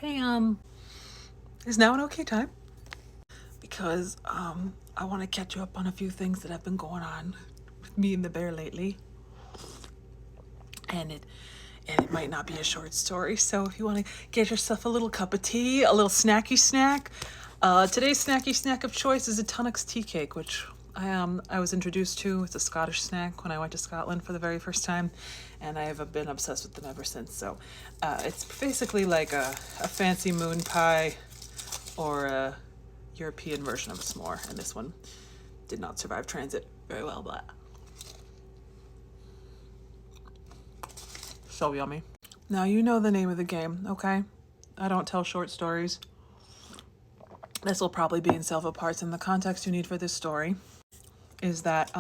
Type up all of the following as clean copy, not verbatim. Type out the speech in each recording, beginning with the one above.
Hey, is now an okay time? Because I want to catch you up on a few things that have been going on with me and the bear lately. And it might not be a short story, so if you want to get yourself a little cup of tea, a little snacky snack. Today's snacky snack of choice is a Tunnocks tea cake, which I was introduced to. It's a Scottish snack when I went to Scotland for the very first time, and I have been obsessed with them ever since. So it's basically like a fancy moon pie or a European version of a s'more, and this one did not survive transit very well, but so yummy. Now you know the name of the game, okay? I don't tell short stories. This will probably be in several parts, and the context you need for this story is that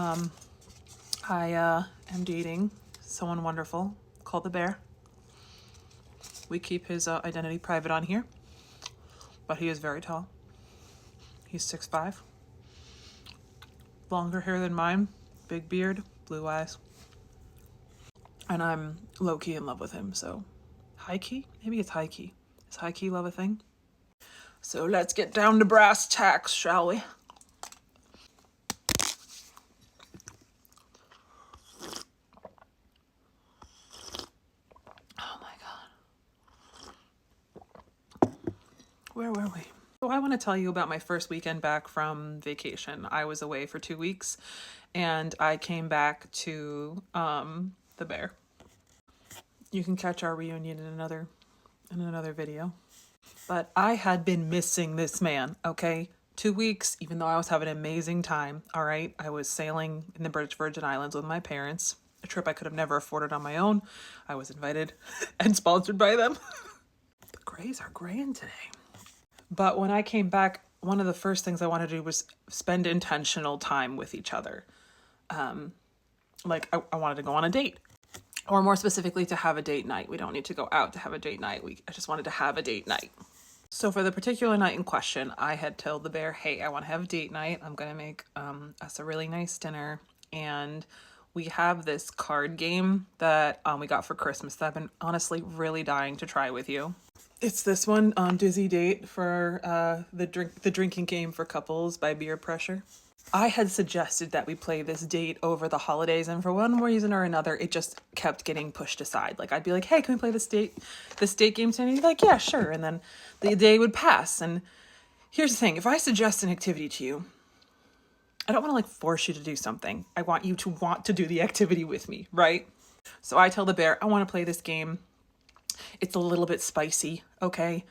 I am dating someone wonderful called the bear. We keep his identity private on here, but he is very tall. He's 6'5", longer hair than mine, big beard, blue eyes. And I'm low-key in love with him, so high-key? Maybe it's high-key. Is high-key love a thing? So let's get down to brass tacks, shall we? Oh my God. Where were we? So I want to tell you about my first weekend back from vacation. I was away for 2 weeks, and I came back to the bear. You can catch our reunion in another video. But I had been missing this man, okay? 2 weeks, even though I was having an amazing time, all right? I was sailing in the British Virgin Islands with my parents, a trip I could have never afforded on my own. I was invited and sponsored by them. The grays are graying today. But when I came back, one of the first things I wanted to do was spend intentional time with each other. I wanted to go on a date. Or more specifically, to have a date night. We don't need to go out to have a date night. I just wanted to have a date night. So for the particular night in question, I had told the bear, hey, I want to have a date night. I'm going to make us a really nice dinner. And we have this card game that we got for Christmas that I've been honestly really dying to try with you. It's this one, Dizzy Date, for the drinking game for couples by Beer Pressure. I had suggested that we play this date over the holidays, and for one reason or another, it just kept getting pushed aside. Like, I'd be like, hey, can we play this date game today? And he'd be like, yeah, sure. And then the day would pass. And here's the thing. If I suggest an activity to you, I don't want to force you to do something. I want you to want to do the activity with me, right? So I tell the bear, I want to play this game. It's a little bit spicy, okay?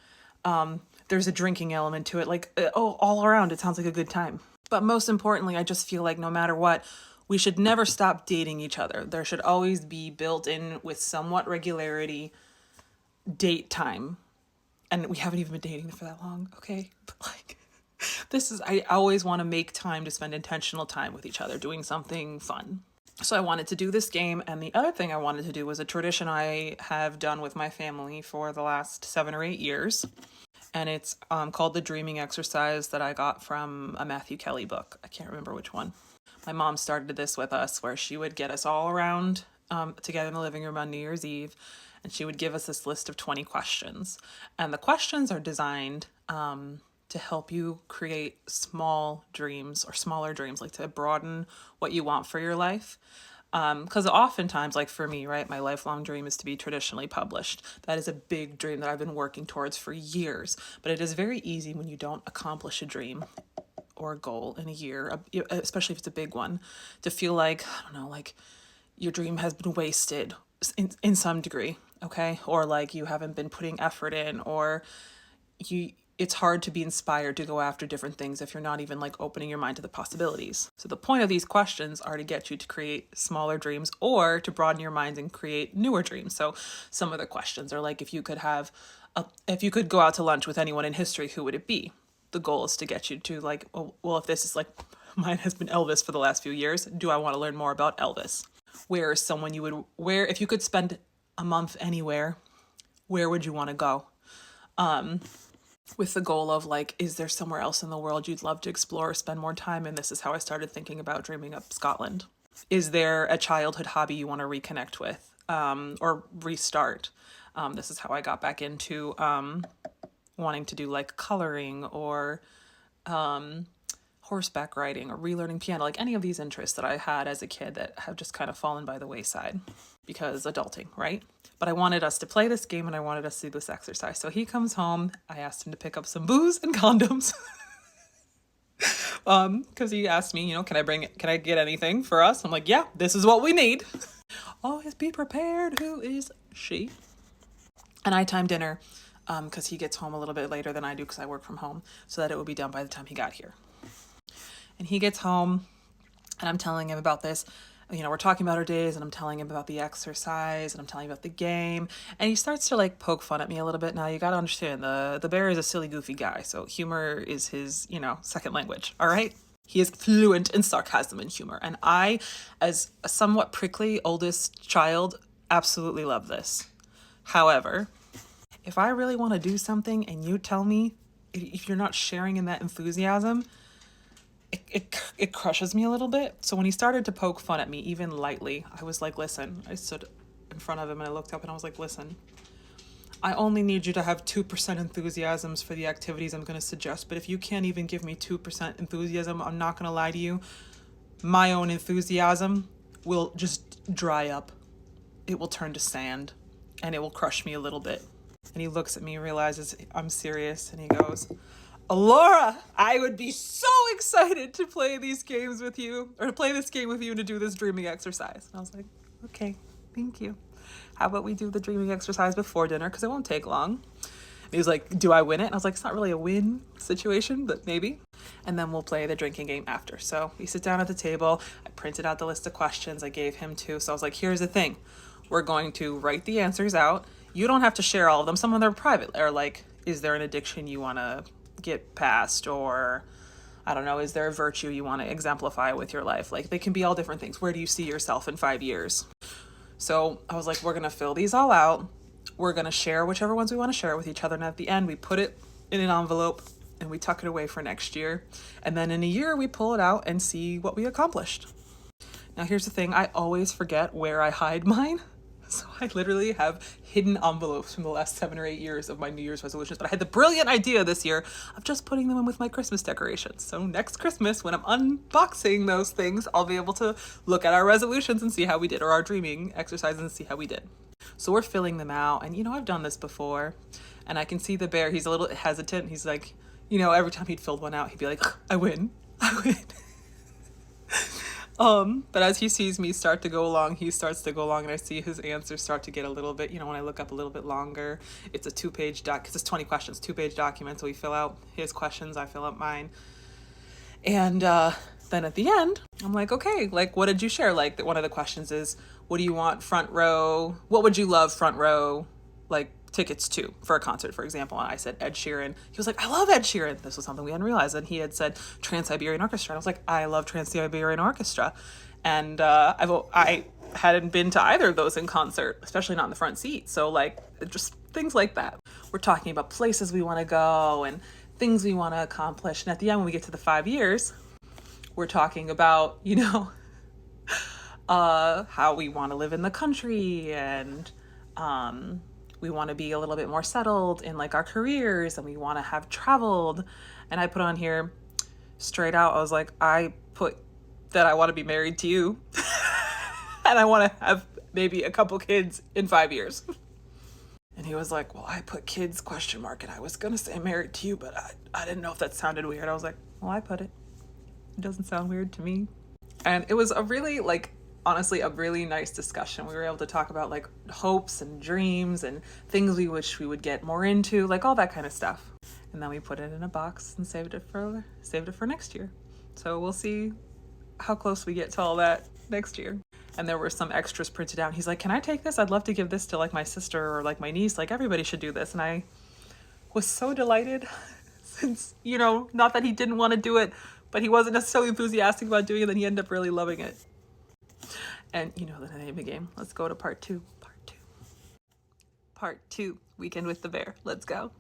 There's a drinking element to it. All around, it sounds like a good time. But most importantly, I just feel like no matter what, we should never stop dating each other. There should always be built in with somewhat regularity date time. And we haven't even been dating for that long, okay? But I always want to make time to spend intentional time with each other, doing something fun. So I wanted to do this game, and the other thing I wanted to do was a tradition I have done with my family for the last 7 or 8 years. And it's called the Dreaming Exercise that I got from a Matthew Kelly book. I can't remember which one. My mom started this with us where she would get us all around together in the living room on New Year's Eve, and she would give us this list of 20 questions. And the questions are designed to help you create small dreams or smaller dreams, to broaden what you want for your life. Because oftentimes, for me, right, my lifelong dream is to be traditionally published. That is a big dream that I've been working towards for years. But it is very easy when you don't accomplish a dream or a goal in a year, especially if it's a big one, to feel your dream has been wasted in some degree, okay? Or you haven't been putting effort in, or it's hard to be inspired to go after different things if you're not even opening your mind to the possibilities. So the point of these questions are to get you to create smaller dreams or to broaden your mind and create newer dreams. So some of the questions are if you could go out to lunch with anyone in history, who would it be? The goal is to get you to if this is mine has been Elvis for the last few years, do I want to learn more about Elvis? Where is someone if you could spend a month anywhere, where would you want to go? With the goal of is there somewhere else in the world you'd love to explore or spend more time in? This is how I started thinking about dreaming up Scotland. Is there a childhood hobby you want to reconnect with or restart? This is how I got back into wanting to do like coloring or horseback riding or relearning piano, like any of these interests that I had as a kid that have just kind of fallen by the wayside because adulting, right? But I wanted us to play this game and I wanted us to do this exercise. So he comes home. I asked him to pick up some booze and condoms. Because he asked me, can I get anything for us? I'm like, yeah, this is what we need. Always be prepared. Who is she? A nighttime dinner, because he gets home a little bit later than I do because I work from home, so that it would be done by the time he got here. And he gets home and I'm telling him about this. We're talking about our days and I'm telling him about the exercise and I'm telling him about the game. And he starts to like poke fun at me a little bit. Now you got to understand the bear is a silly, goofy guy. So humor is his, second language. All right. He is fluent in sarcasm and humor. And I, as a somewhat prickly oldest child, absolutely love this. However, if I really want to do something and you tell me if you're not sharing in that enthusiasm, it crushes me a little bit. So when he started to poke fun at me, even lightly, I was like, listen, I stood in front of him and I looked up and I was like, listen, I only need you to have 2% enthusiasms for the activities I'm going to suggest. But if you can't even give me 2% enthusiasm, I'm not going to lie to you. My own enthusiasm will just dry up. It will turn to sand and it will crush me a little bit. And he looks at me, realizes I'm serious, and he goes, Laura, I would be so excited to play these games with you, or to play this game with you and to do this dreaming exercise. And I was like, okay, thank you. How about we do the dreaming exercise before dinner? Because it won't take long. And he was like, do I win it? And I was like, it's not really a win situation, but maybe. And then we'll play the drinking game after. So we sit down at the table. I printed out the list of questions. I gave him 2. So I was like, here's the thing. We're going to write the answers out. You don't have to share all of them. Some of them are private. Or like, is there an addiction you want to get past? Or I don't know, is there a virtue you want to exemplify with your life? Like, they can be all different things. Where do you see yourself in 5 years? So I was like, we're going to fill these all out. We're going to share whichever ones we want to share with each other. And at the end, we put it in an envelope and we tuck it away for next year. And then in a year, we pull it out and see what we accomplished. Now, here's the thing. I always forget where I hide mine. So I literally have hidden envelopes from the last 7 or 8 years of my New Year's resolutions. But I had the brilliant idea this year of just putting them in with my Christmas decorations. So next Christmas, when I'm unboxing those things, I'll be able to look at our resolutions and see how we did, or our dreaming exercises and see how we did. So we're filling them out. And, I've done this before. And I can see the bear. He's a little hesitant. He's like, every time he'd filled one out, he'd be like, I win. But as he sees me start to go along, he starts to go along and I see his answers start to get a little bit, when I look up a little bit longer, it's a 2-page doc, because it's 20 questions, 2-page document. So we fill out his questions, I fill out mine. And then at the end, I'm like, okay, like, what did you share? Like, one of the questions is, what do you want front row? What would you love front row, like, tickets to for a concert, for example? And I said Ed Sheeran. He was like, I love Ed Sheeran. This was something we hadn't realized. And he had said Trans-Siberian Orchestra. And I was like, I love Trans-Siberian Orchestra. And I hadn't been to either of those in concert, especially not in the front seat. So like, just things like that. We're talking about places we want to go and things we want to accomplish. And at the end, when we get to the 5 years, we're talking about, how we want to live in the country, and we want to be a little bit more settled in like our careers, and we want to have traveled. And I put on here straight out, I was like, I put that I want to be married to you and I want to have maybe a couple kids in 5 years. And he was like, well, I put kids ? And I was going to say married to you, but I didn't know if that sounded weird. I was like, well, I put it. It doesn't sound weird to me. And it was a really, like, honestly, a really nice discussion. We were able to talk about like hopes and dreams and things we wish we would get more into, like all that kind of stuff. And then we put it in a box and saved it for next year. So we'll see how close we get to all that next year. And there were some extras printed out. He's like, can I take this? I'd love to give this to like my sister or like my niece. Like, everybody should do this. And I was so delighted since, not that he didn't want to do it, but he wasn't necessarily enthusiastic about doing it. And he ended up really loving it. And you know the name of the game. Let's go to part two. Part two, weekend with the bear. Let's go.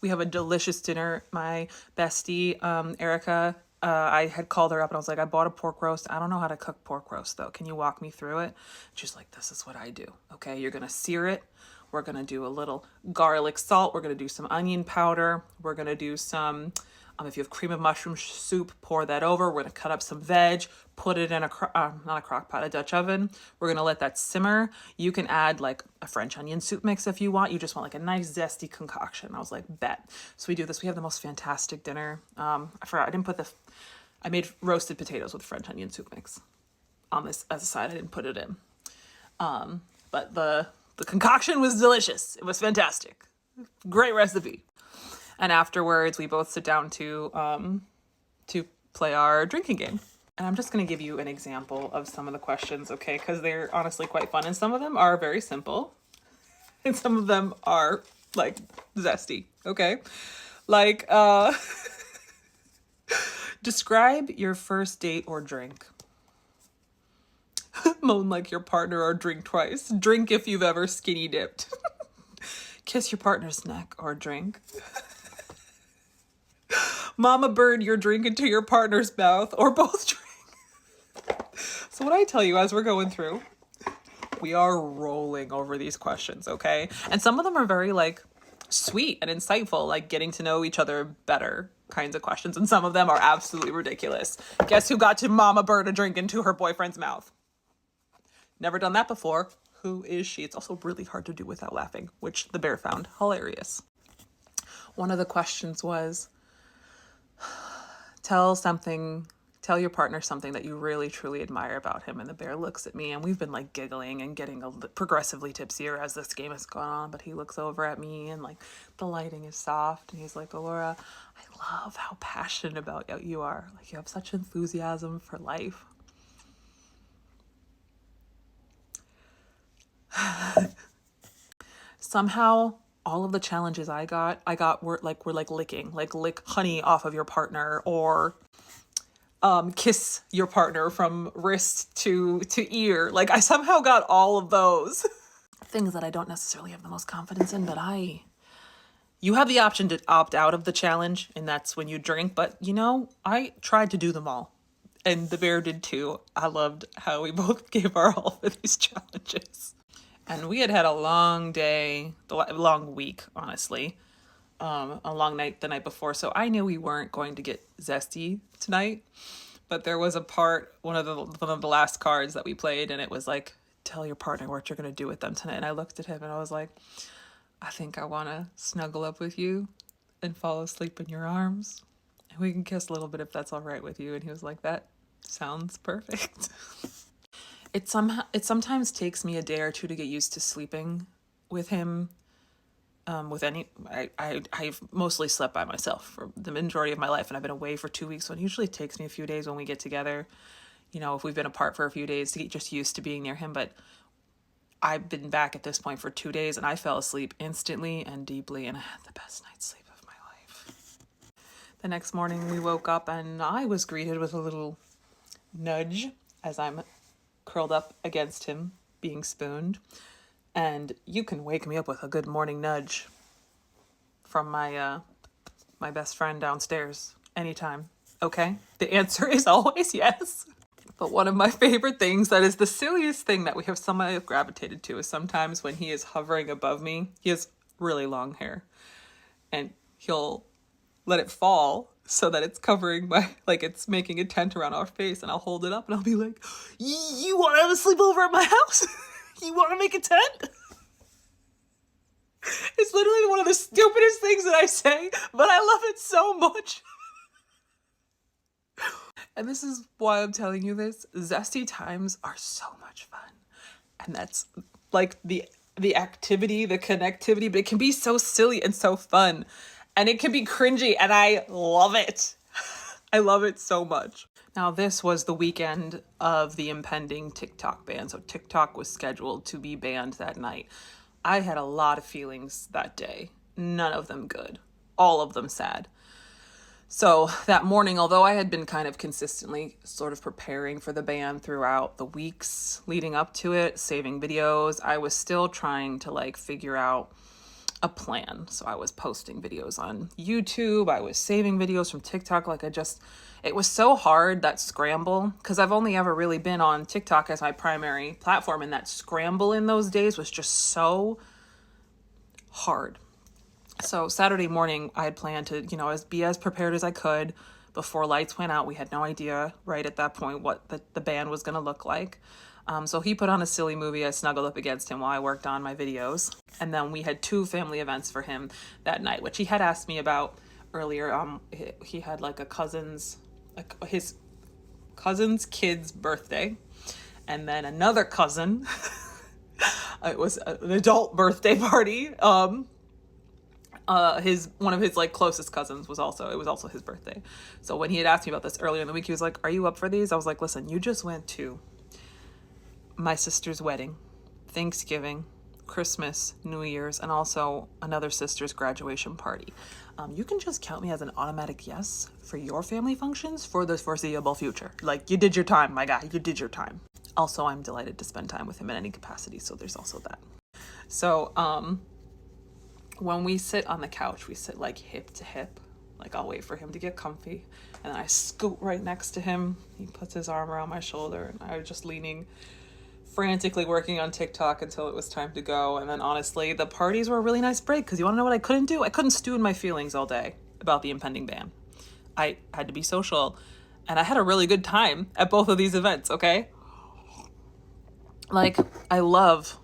We have a delicious dinner. My bestie, Erica, I had called her up and I was like, I bought a pork roast. I don't know how to cook pork roast though. Can you walk me through it? She's like, this is what I do. Okay, you're going to sear it We're going to do a little garlic salt. We're going to do some onion powder. We're going to do some, if you have cream of mushroom soup, pour that over. We're going to cut up some veg, put it in not a crock pot, a Dutch oven. We're going to let that simmer. You can add like a French onion soup mix if you want. You just want like a nice zesty concoction. I was like, bet. So we do this. We have the most fantastic dinner. I forgot, I made roasted potatoes with French onion soup mix on this as a side. I didn't put it in. But the concoction was delicious. It was fantastic. Great recipe. And afterwards, we both sit down to play our drinking game. And I'm just going to give you an example of some of the questions, okay? Because they're honestly quite fun. And some of them are very simple. And some of them are, like, zesty, okay? Like, describe your first date or drink. Moan like your partner or drink twice. Drink if you've ever skinny dipped. Kiss your partner's neck or drink. Mama bird your drink into your partner's mouth or both drink. So what I tell you as we're going through, we are rolling over these questions, okay? And some of them are very like sweet and insightful, like getting to know each other better kinds of questions. And some of them are absolutely ridiculous. Guess who got to mama bird a drink into her boyfriend's mouth? Never done that before. Who is she? It's also really hard to do without laughing, which the bear found hilarious. One of the questions was, tell your partner something that you really truly admire about him. And the bear looks at me, and we've been like giggling and getting progressively tipsier as this game has gone on. But he looks over at me and like the lighting is soft. And he's like, Allura, I love how passionate about you are. Like you have such enthusiasm for life. Somehow all of the challenges I got were like licking, like lick honey off of your partner or kiss your partner from wrist to ear. Like I somehow got all of those things that I don't necessarily have the most confidence in, but you have the option to opt out of the challenge, and that's when you drink. But you know, I tried to do them all, and the bear did too. I loved how we both gave our all for these challenges. And we had a long day, a long week, honestly, a long night the night before. So I knew we weren't going to get zesty tonight. But there was a part, one of the last cards that we played, and it was like, tell your partner what you're going to do with them tonight. And I looked at him and I was like, I think I want to snuggle up with you and fall asleep in your arms. And we can kiss a little bit if that's all right with you. And he was like, that sounds perfect. It sometimes takes me a day or two to get used to sleeping with him. I've mostly slept by myself for the majority of my life, and I've been away for 2 weeks. So it usually takes me a few days when we get together. You know, if we've been apart for a few days to get just used to being near him. But I've been back at this point for 2 days, and I fell asleep instantly and deeply, and I had the best night's sleep of my life. The next morning we woke up, and I was greeted with a little nudge as I'm curled up against him, being spooned. And you can wake me up with a good morning nudge from my best friend downstairs anytime. Okay? The answer is always yes. But one of my favorite things, that is the silliest thing that we have somehow gravitated to, is sometimes when he is hovering above me, he has really long hair, and he'll let it fall so that it's covering like it's making a tent around our face, and I'll hold it up and I'll be like, you want to have a sleepover at my house? You want to make a tent? It's literally one of the stupidest things that I say, but I love it so much. And this is why I'm telling you this. Zesty times are so much fun. And that's like the activity, the connectivity, but it can be so silly and so fun. And it can be cringy, and I love it. I love it so much. Now, this was the weekend of the impending TikTok ban. So TikTok was scheduled to be banned that night. I had a lot of feelings that day. None of them good. All of them sad. So that morning, although I had been kind of consistently sort of preparing for the ban throughout the weeks leading up to it, saving videos, I was still trying to figure out a plan. So I was posting videos on YouTube. I was saving videos from TikTok. It was so hard, that scramble, because I've only ever really been on TikTok as my primary platform. And that scramble in those days was just so hard. So Saturday morning, I had planned to, be as prepared as I could before lights went out. We had no idea right at that point what the band was going to look like. So he put on a silly movie. I snuggled up against him while I worked on my videos. And then we had 2 family events for him that night, which he had asked me about earlier. He had like his cousin's kid's birthday, and then another cousin. It was an adult birthday party. One of his like closest cousins was also his birthday. So when he had asked me about this earlier in the week, he was like, "Are you up for these?" I was like, "Listen, you just went to my sister's wedding, Thanksgiving, Christmas, New Year's, and also another sister's graduation party. You can just count me as an automatic yes for your family functions for the foreseeable future. Like, you did your time, my guy. You did your time." Also, I'm delighted to spend time with him in any capacity, so there's also that. So, when we sit on the couch, we sit like hip to hip. Like, I'll wait for him to get comfy, and then I scoot right next to him. He puts his arm around my shoulder, and I was just leaning, frantically working on TikTok until it was time to go. And then honestly, the parties were a really nice break, because you want to know what I couldn't do? I couldn't stew in my feelings all day about the impending ban. I had to be social, and I had a really good time at both of these events, okay? Like, I love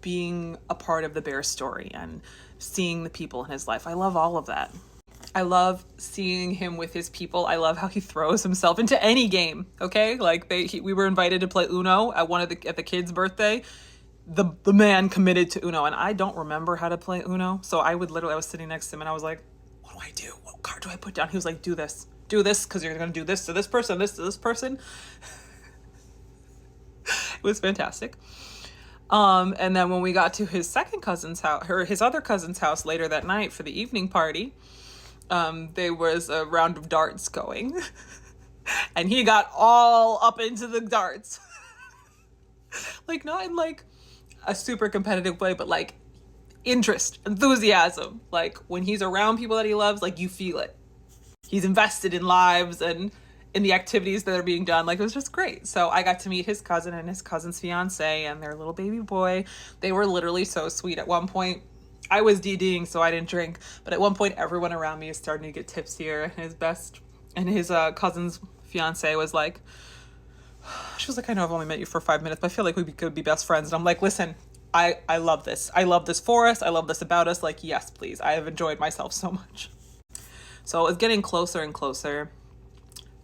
being a part of the bear story and seeing the people in his life. I love all of that. I love seeing him with his people. I love how he throws himself into any game. Okay, like we were invited to play Uno at at the kid's birthday. The man committed to Uno, and I don't remember how to play Uno. So I was sitting next to him, and I was like, "What do I do? What card do I put down?" He was like, do this, because you're gonna do this to this person, this to this person." It was fantastic. And then when we got to his second cousin's house, or his other cousin's house later that night for the evening party, there was a round of darts going, and he got all up into the darts. Like, not in like a super competitive way, but like interest, enthusiasm. Like, when he's around people that he loves, like, you feel it. He's invested in lives and in the activities that are being done. Like, it was just great. So I got to meet his cousin and his cousin's fiance and their little baby boy. They were literally so sweet. At one point, I was DDing, so I didn't drink, but at one point, everyone around me is starting to get tipsier. And his cousin's fiance was like, she was like, "I know I've only met you for 5 minutes, but I feel like we could be best friends." And I'm like, "Listen, I love this. I love this for us. I love this about us. Like, yes, please. I have enjoyed myself so much." So it was getting closer and closer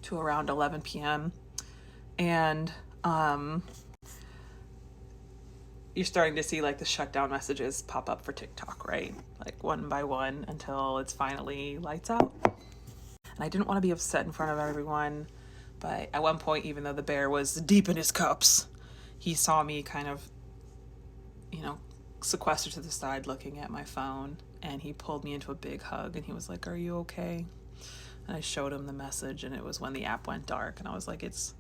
to around 11 p.m. And you're starting to see like the shutdown messages pop up for TikTok, right? Like, one by one until it's finally lights out. And I didn't want to be upset in front of everyone, but at one point, even though the bear was deep in his cups, he saw me kind of, sequestered to the side looking at my phone, and he pulled me into a big hug, and he was like, "Are you okay?" And I showed him the message, and it was when the app went dark, and I was like, "It's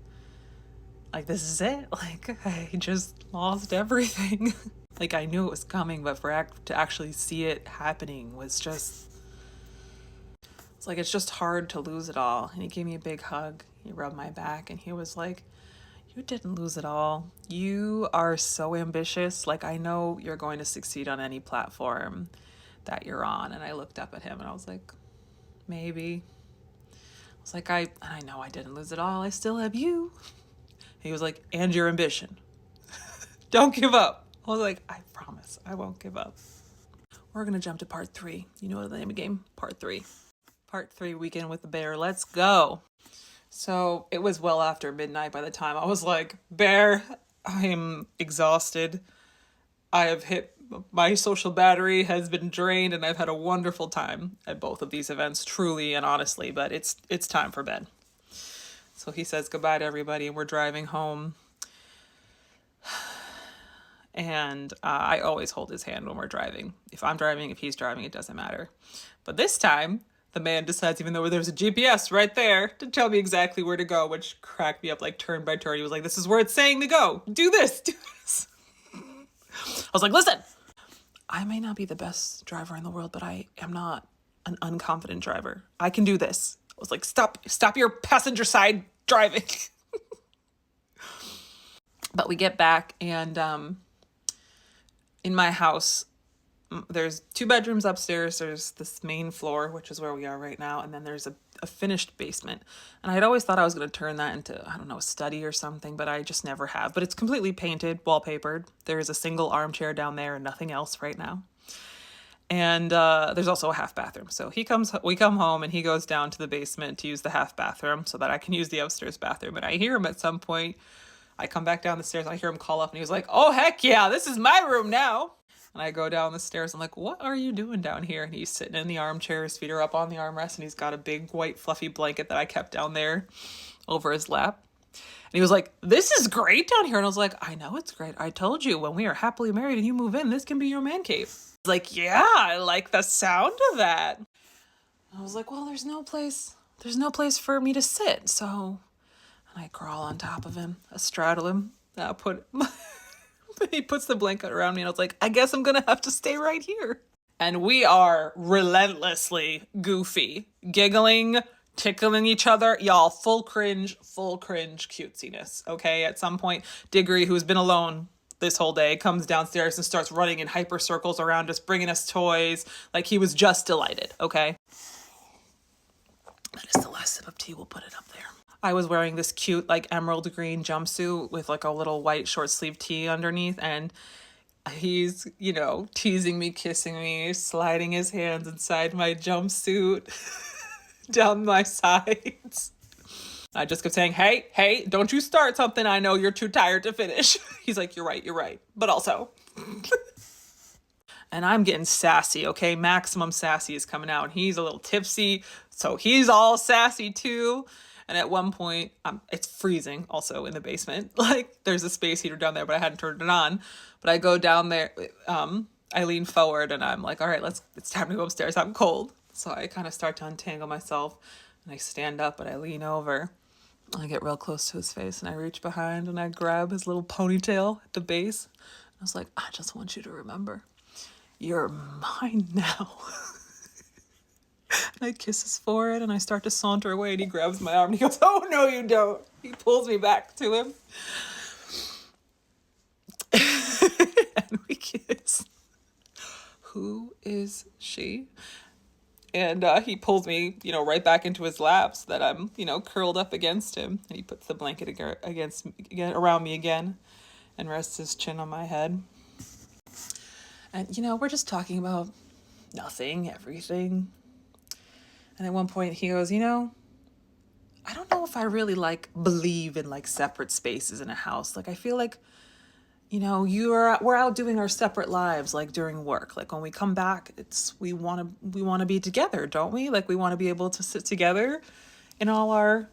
like, this is it. Like, I just lost everything." Like, I knew it was coming, but to actually see it happening was just, it's like, it's just hard to lose it all. And he gave me a big hug. He rubbed my back, and he was like, "You didn't lose it all. You are so ambitious. Like, I know you're going to succeed on any platform that you're on." And I looked up at him, and I was like, "Maybe." I was like, I know I didn't lose it all. I still have you. He was like, "And your ambition. Don't give up." I was like, "I promise I won't give up." We're going to jump to part 3. You know the name of the game? Part 3. Part 3, weekend with the bear. Let's go. So it was well after midnight by the time I was like, "Bear, I am exhausted. I have hit, my social battery has been drained, and I've had a wonderful time at both of these events, truly and honestly, but it's time for bed." So he says goodbye to everybody, and we're driving home. And I always hold his hand when we're driving. If I'm driving, if he's driving, it doesn't matter. But this time, the man decides, even though there's a GPS right there, to tell me exactly where to go, which cracked me up, like, turn by turn. He was like, "This is where it's saying to go. Do this, do this." I was like, "Listen, I may not be the best driver in the world, but I am not an unconfident driver. I can do this." I was like, stop your passenger side driving." But we get back, and in my house, there's 2 bedrooms upstairs. There's this main floor, which is where we are right now, and then there's a finished basement. And I had always thought I was going to turn that into, I don't know, a study or something, but I just never have. But it's completely painted, wallpapered. There is a single armchair down there and nothing else right now. And there's also a half bathroom. So we come home and he goes down to the basement to use the half bathroom so that I can use the upstairs bathroom. And I hear him at some point. I come back down the stairs. I hear him call up and he was like, "Oh, heck yeah, this is my room now." And I go down the stairs. I'm like, "What are you doing down here?" And he's sitting in the armchair. His feet are up on the armrest and he's got a big white fluffy blanket that I kept down there over his lap. And he was like, "This is great down here." And I was like, "I know it's great. I told you when we are happily married and you move in, this can be your man cave." He's like, "Yeah, I like the sound of that." And I was like, "Well, there's no place for me to sit." So I crawl on top of him, I straddle him, he puts the blanket around me and I was like, "I guess I'm gonna have to stay right here." And we are relentlessly goofy, giggling, tickling each other. Y'all, full cringe cutesiness, okay? At some point, Diggory, who's been alone this whole day, comes downstairs and starts running in hyper circles around us, bringing us toys. Like he was just delighted, okay? That is the last sip of tea. We'll put it up there. I was wearing this cute, like, emerald green jumpsuit with, like, a little white short sleeve tee underneath. And he's, teasing me, kissing me, sliding his hands inside my jumpsuit down my sides. I just kept saying, hey, don't you start something. I know you're too tired to finish. He's like, you're right. But also. And I'm getting sassy, okay? Maximum sassy is coming out. He's a little tipsy, so he's all sassy too. And at one point, it's freezing also in the basement. Like, there's a space heater down there, but I hadn't turned it on. But I go down there, I lean forward, and I'm like, all right, it's time to go upstairs. I'm cold. So I kind of start to untangle myself, and I stand up, and I lean over. I get real close to his face, and I reach behind, and I grab his little ponytail at the base. I was like, "I just want you to remember, you're mine now." And I kiss his forehead and I start to saunter away and he grabs my arm and he goes, "Oh, no, you don't." He pulls me back to him. And we kiss. Who is she? And he pulls me, right back into his lap so that I'm, curled up against him. And he puts the blanket around me again and rests his chin on my head. And, we're just talking about nothing, everything. And at one point he goes, "I don't know if I really believe in separate spaces in a house. Like I feel like, we're out doing our separate lives during work. Like when we come back, we want to be together, don't we? Like we want to be able to sit together in all the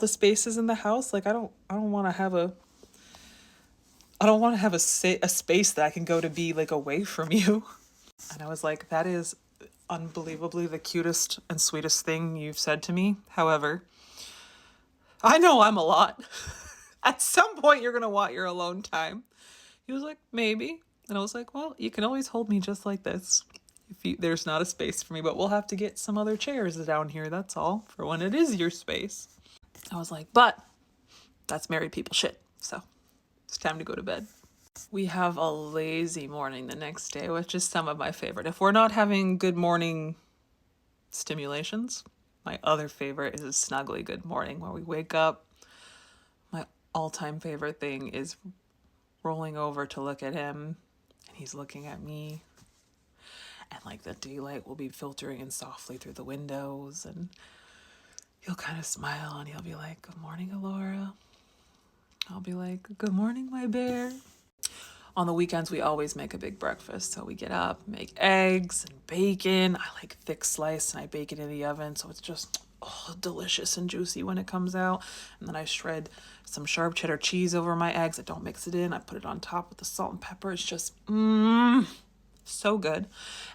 spaces in the house. Like I don't want to have a space that I can go to be away from you." And I was like, "That is unbelievably the cutest and sweetest thing you've said to me. However, I know I'm a lot. At some point you're going to want your alone time." He was like, "Maybe." And I was like, "Well, you can always hold me just like this. There's not a space for me, but we'll have to get some other chairs down here. That's all, for when it is your space." I was like, "But that's married people shit. So it's time to go to bed." We have a lazy morning the next day, which is some of my favorite. If we're not having good morning stimulations, my other favorite is a snuggly good morning where we wake up. My all-time favorite thing is rolling over to look at him and he's looking at me. And the daylight will be filtering in softly through the windows and he'll kind of smile and he'll be like, "Good morning, Alora." I'll be like, "Good morning, my bear." On the weekends, we always make a big breakfast. So we get up, make eggs and bacon. I like thick slice and I bake it in the oven. So it's just delicious and juicy when it comes out. And then I shred some sharp cheddar cheese over my eggs. I don't mix it in. I put it on top with the salt and pepper. It's just so good.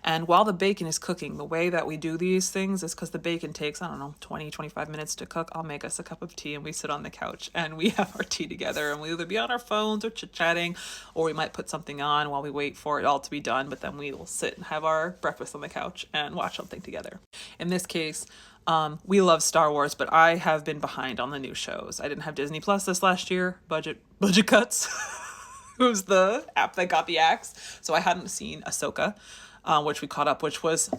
And while the bacon is cooking, the way that we do these things is because the bacon takes, 20, 25 minutes to cook. I'll make us a cup of tea and we sit on the couch and we have our tea together and we'll either be on our phones or chit-chatting, or we might put something on while we wait for it all to be done, but then we will sit and have our breakfast on the couch and watch something together. In this case, we love Star Wars, but I have been behind on the new shows. I didn't have Disney Plus this last year. Budget cuts. who's the app that got the axe. So I hadn't seen Ahsoka, which we caught up, which was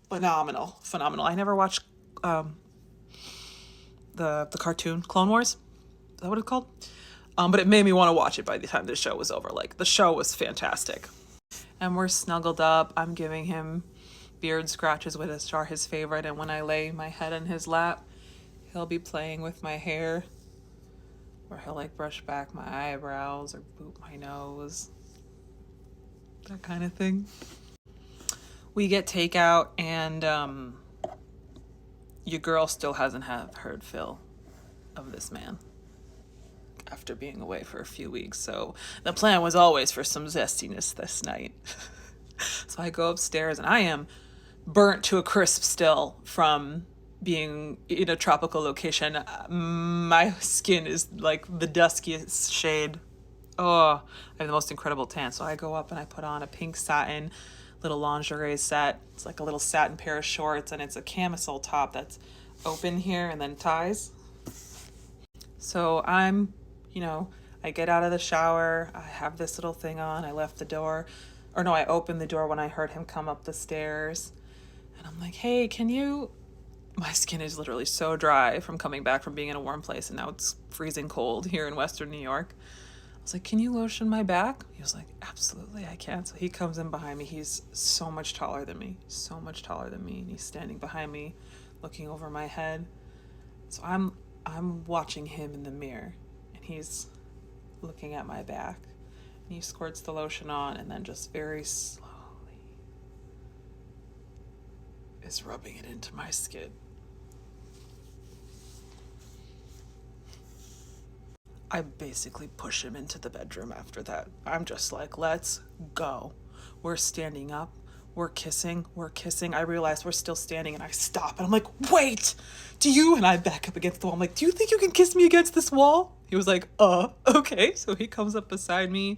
phenomenal. I never watched the cartoon Clone Wars. Is that what it's called? But it made me want to watch it by the time the show was over. Like, the show was fantastic. And we're snuggled up. I'm giving him beard scratches with a star, his favorite. And when I lay my head in his lap, he'll be playing with my hair. Or he'll like brush back my eyebrows or boop my nose. That kind of thing. We get takeout, and your girl still hasn't heard Phil of this man after being away for a few weeks. So the plan was always for some zestiness this night. So I go upstairs, and I am burnt to a crisp still from being in a tropical location. My skin is like the duskiest shade. Oh, I have the most incredible tan. So I go up and I put on a pink satin little lingerie set. It's like a little satin pair of shorts, and it's a camisole top that's open here and then ties. So I'm, I get out of the shower. I have this little thing on. I left the door. Or no, I opened the door when I heard him come up the stairs. And I'm like, hey, my skin is literally so dry from coming back from being in a warm place, and now it's freezing cold here in Western New York. I was like, can you lotion my back? He was like, absolutely, I can. So he comes in behind me. He's so much taller than me. And he's standing behind me, looking over my head. So I'm watching him in the mirror, and he's looking at my back. And he squirts the lotion on, and then just very slowly is rubbing it into my skin. I basically push him into the bedroom after that. I'm just like, let's go. We're standing up. We're kissing. I realize we're still standing, and I stop. And I'm like, wait, and I back up against the wall. I'm like, do you think you can kiss me against this wall? He was like, okay. So he comes up beside me,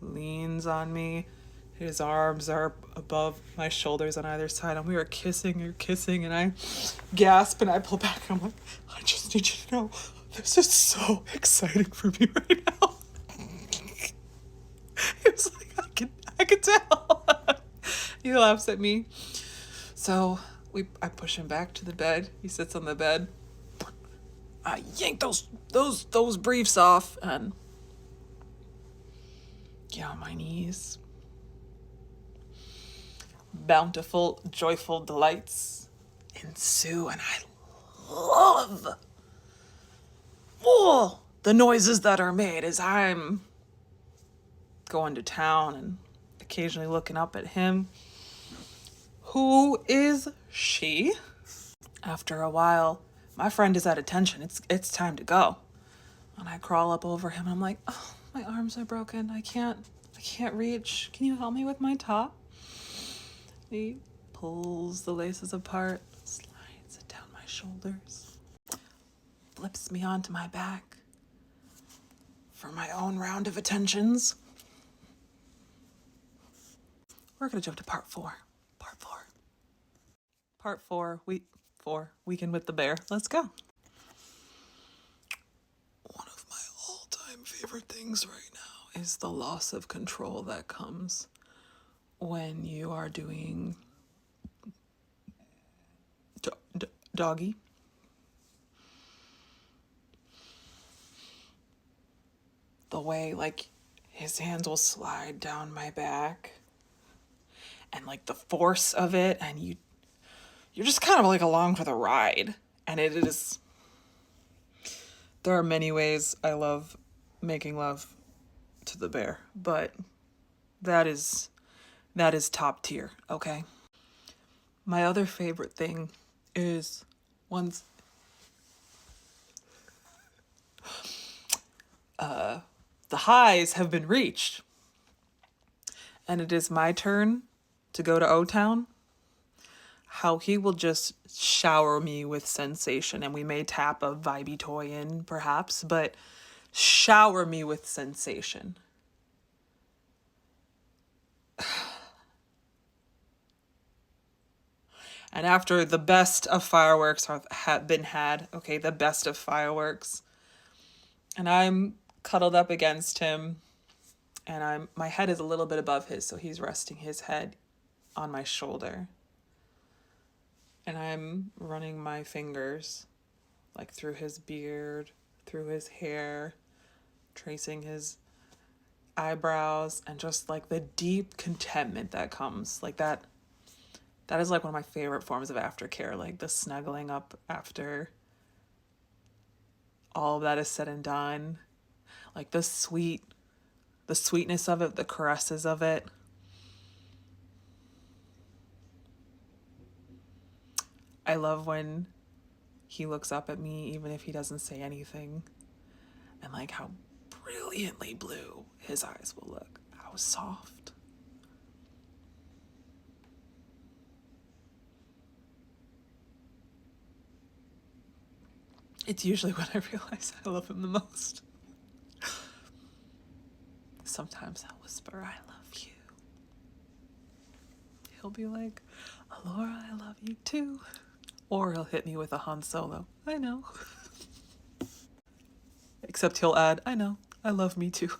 leans on me. His arms are above my shoulders on either side. And we are kissing, and I gasp and I pull back. And I'm like, I just need you to know, this is so exciting for me right now. He was like, I can tell. He laughs at me. So I push him back to the bed. He sits on the bed. I yank those briefs off and get on my knees. Bountiful, joyful delights ensue, and I love the noises that are made as I'm going to town and occasionally looking up at him. Who is she? After a while, my friend is at attention. It's time to go. And I crawl up over him, and I'm like, oh, my arms are broken. I can't reach. Can you help me with my top? He pulls the laces apart, slides it down my shoulders, flips me onto my back for my own round of attentions. We're going to jump to part four. Weekend with the bear. Let's go. One of my all-time favorite things right now is the loss of control that comes when you are doing doggy. The way, like, his hands will slide down my back, and, like, the force of it, and you're just kind of, like, along for the ride. And it is... There are many ways I love making love to the bear, but that is top tier, okay? My other favorite thing is once the highs have been reached and it is my turn to go to O-Town, how he will just shower me with sensation. And we may tap a vibey toy in, perhaps, but shower me with sensation. And after the best of fireworks have been had, okay, the best of fireworks, and I'm cuddled up against him, and my head is a little bit above his, so he's resting his head on my shoulder. And I'm running my fingers like through his beard, through his hair, tracing his eyebrows, and just like the deep contentment that comes. Like that is like one of my favorite forms of aftercare, like the snuggling up after all of that is said and done. Like the sweetness of it, the caresses of it. I love when he looks up at me, even if he doesn't say anything, and like how brilliantly blue his eyes will look, how soft. It's usually when I realize I love him the most. Sometimes I'll whisper, I love you. He'll be like, Alora, I love you too. Or he'll hit me with a Han Solo, I know. Except he'll add, I know, I love me too.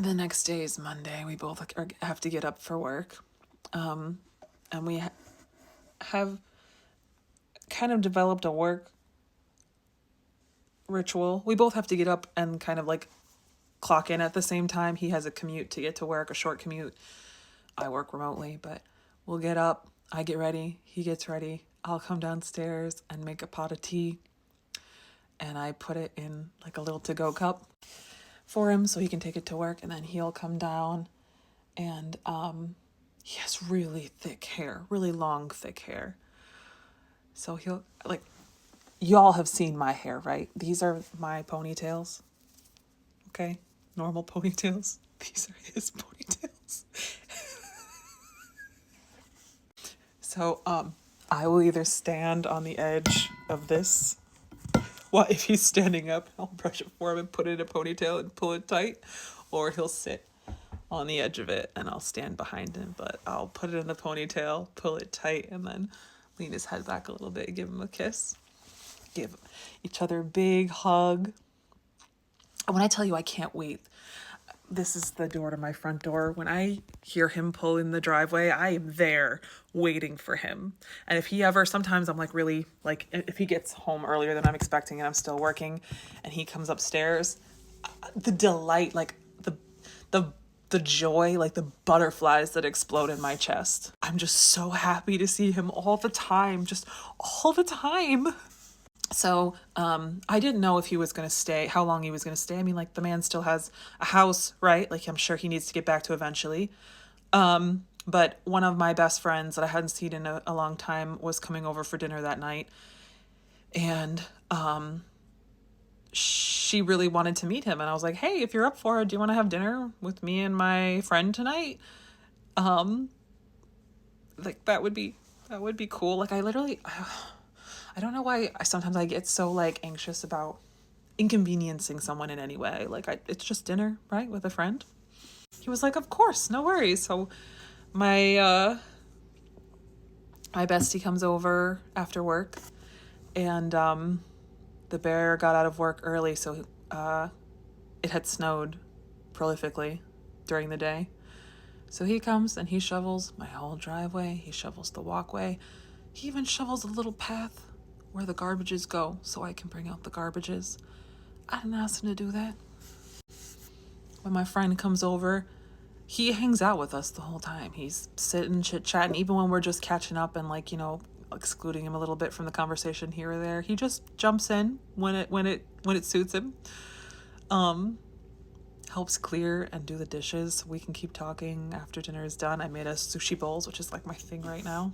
The next day is Monday. We both have to get up for work. And we have kind of developed a work ritual. We both have to get up and kind of like clock in at the same time. He has a commute to get to work, a short commute. I work remotely, but we'll get up, I get ready, he gets ready. I'll come downstairs and make a pot of tea, and I put it in like a little to-go cup for him so he can take it to work, and then he'll come down, and he has really thick hair, really long, thick hair. So he'll, like, y'all have seen my hair, right? These are my ponytails. Okay? Normal ponytails. These are his ponytails. So, I will either stand on the edge of this. Well, if he's standing up, I'll brush it for him and put it in a ponytail and pull it tight. Or he'll sit on the edge of it and I'll stand behind him. But I'll put it in a ponytail, pull it tight, and then lean his head back a little bit, give him a kiss. Give each other a big hug. And when I tell you I can't wait, this is the door to my front door. When I hear him pull in the driveway, I am there waiting for him. And if he ever, sometimes I'm like really, like if he gets home earlier than I'm expecting and I'm still working and he comes upstairs, the delight, like the joy, like the butterflies that explode in my chest. I'm just so happy to see him all the time, just all the time. So I didn't know if he was going to stay, how long he was going to stay. I mean, like, the man still has a house, right? Like, I'm sure he needs to get back to eventually. But one of my best friends that I hadn't seen in a long time was coming over for dinner that night. And she really wanted to meet him. And I was like, hey, if you're up for it, do you want to have dinner with me and my friend tonight? Like, that would be cool. Like, I don't know why sometimes I get so like anxious about inconveniencing someone in any way. Like, it's just dinner, right, with a friend. He was like, of course, no worries. So my bestie comes over after work, and the bear got out of work early, so it had snowed prolifically during the day. So he comes and he shovels my whole driveway. He shovels the walkway. He even shovels a little path where the garbages go so I can bring out the garbages. I didn't ask him to do that. When my friend comes over, he hangs out with us the whole time. He's sitting, chit-chatting, even when we're just catching up and, like, you know, excluding him a little bit from the conversation here or there. He just jumps in when it suits him. Helps clear and do the dishes so we can keep talking after dinner is done. I made us sushi bowls, which is like my thing right now.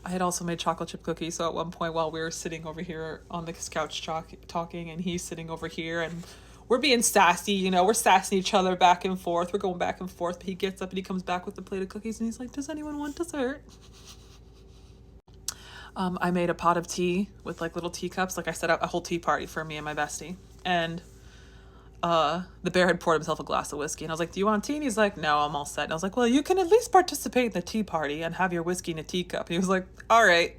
I had also made chocolate chip cookies, so at one point while we were sitting over here on the couch talking, and he's sitting over here, and we're being sassy, you know, we're sassing each other back and forth, we're going back and forth, but he gets up and he comes back with a plate of cookies, and he's like, does anyone want dessert? I made a pot of tea with like little teacups, like I set up a whole tea party for me and my bestie, and the bear had poured himself a glass of whiskey, and I was like, do you want tea? And he's like, no, I'm all set. And I was like, well, you can at least participate in the tea party and have your whiskey in a teacup. And he was like, all right.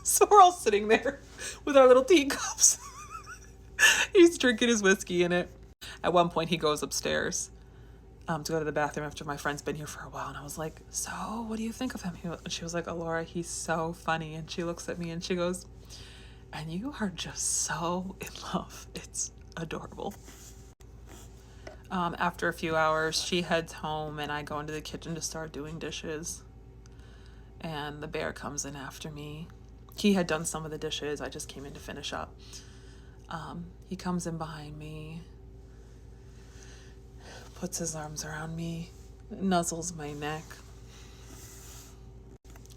So we're all sitting there with our little teacups. He's drinking his whiskey in it. At one point, he goes upstairs to go to the bathroom after my friend's been here for a while. And I was like, so what do you think of him? And she was like, Alora, he's so funny. And she looks at me and she goes, and you are just so in love. It's adorable. After a few hours, she heads home and I go into the kitchen to start doing dishes. And the bear comes in after me. He had done some of the dishes. I just came in to finish up. He comes in behind me, puts his arms around me, nuzzles my neck.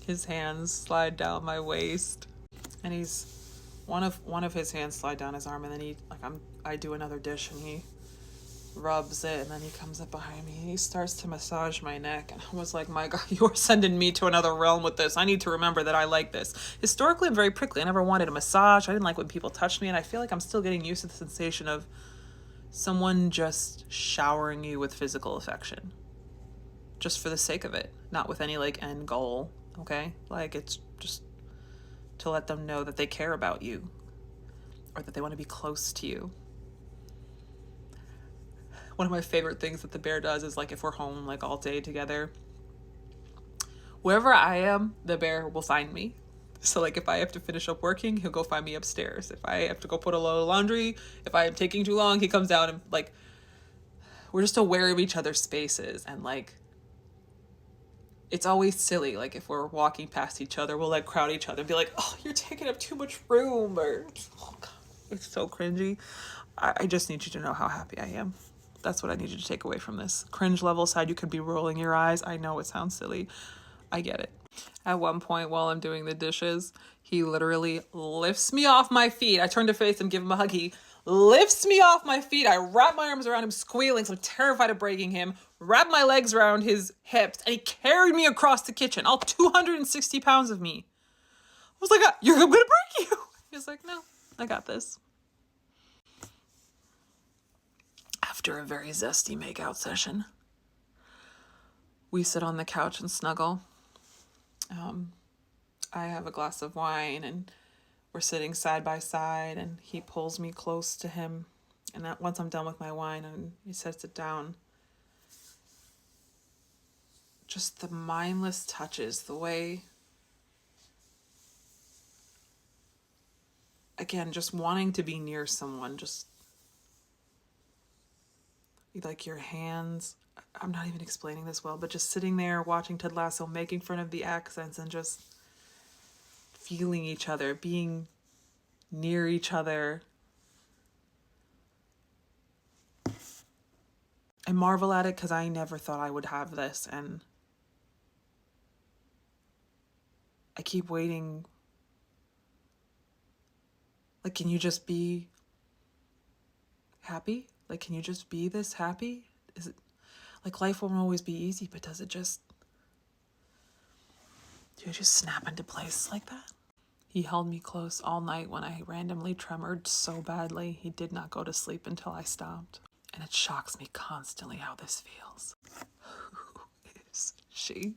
His hands slide down my waist, and he's one of his hands slide down his arm, and then I do another dish, and he rubs it, and then he comes up behind me and he starts to massage my neck. And I was like, my God, you're sending me to another realm with this. I need to remember that I like this. Historically, I'm very prickly. I never wanted a massage. I didn't like when people touched me, and I feel like I'm still getting used to the sensation of someone just showering you with physical affection, just for the sake of it, not with any like end goal. Okay, like it's just to let them know that they care about you or that they want to be close to you. One of my favorite things that the bear does is, like, if we're home like all day together, wherever I am, the bear will find me. So like if I have to finish up working, he'll go find me upstairs. If I have to go put a load of laundry, if I am taking too long, he comes down, and like we're just aware of each other's spaces. And like it's always silly, like if we're walking past each other, we'll like crowd each other and be like, oh, you're taking up too much room, or oh God, it's so cringy. I just need you to know how happy I am. That's what I need you to take away from this. Cringe level side, you could be rolling your eyes. I know it sounds silly. I get it. At one point while I'm doing the dishes, he literally lifts me off my feet. I turn to face him, give him a hug. He lifts me off my feet. I wrap my arms around him, squealing, so I'm terrified of breaking him. Wrap my legs around his hips, and he carried me across the kitchen, all 260 pounds of me. I was like, I'm gonna break you. He was like, no, I got this. After a very zesty makeout session, we sit on the couch and snuggle. I have a glass of wine, and we're sitting side by side, and he pulls me close to him. And once I'm done with my wine and he sets it down, just the mindless touches, the way, again, just wanting to be near someone, just like your hands, I'm not even explaining this well, but just sitting there watching Ted Lasso, making fun of the accents and just feeling each other, being near each other. I marvel at it because I never thought I would have this, and I keep waiting. Like, can you just be happy? Like, can you just be this happy? Is it like life won't always be easy, but do you just snap into place like that? He held me close all night when I randomly tremored so badly. He did not go to sleep until I stopped. And it shocks me constantly how this feels. Who is she?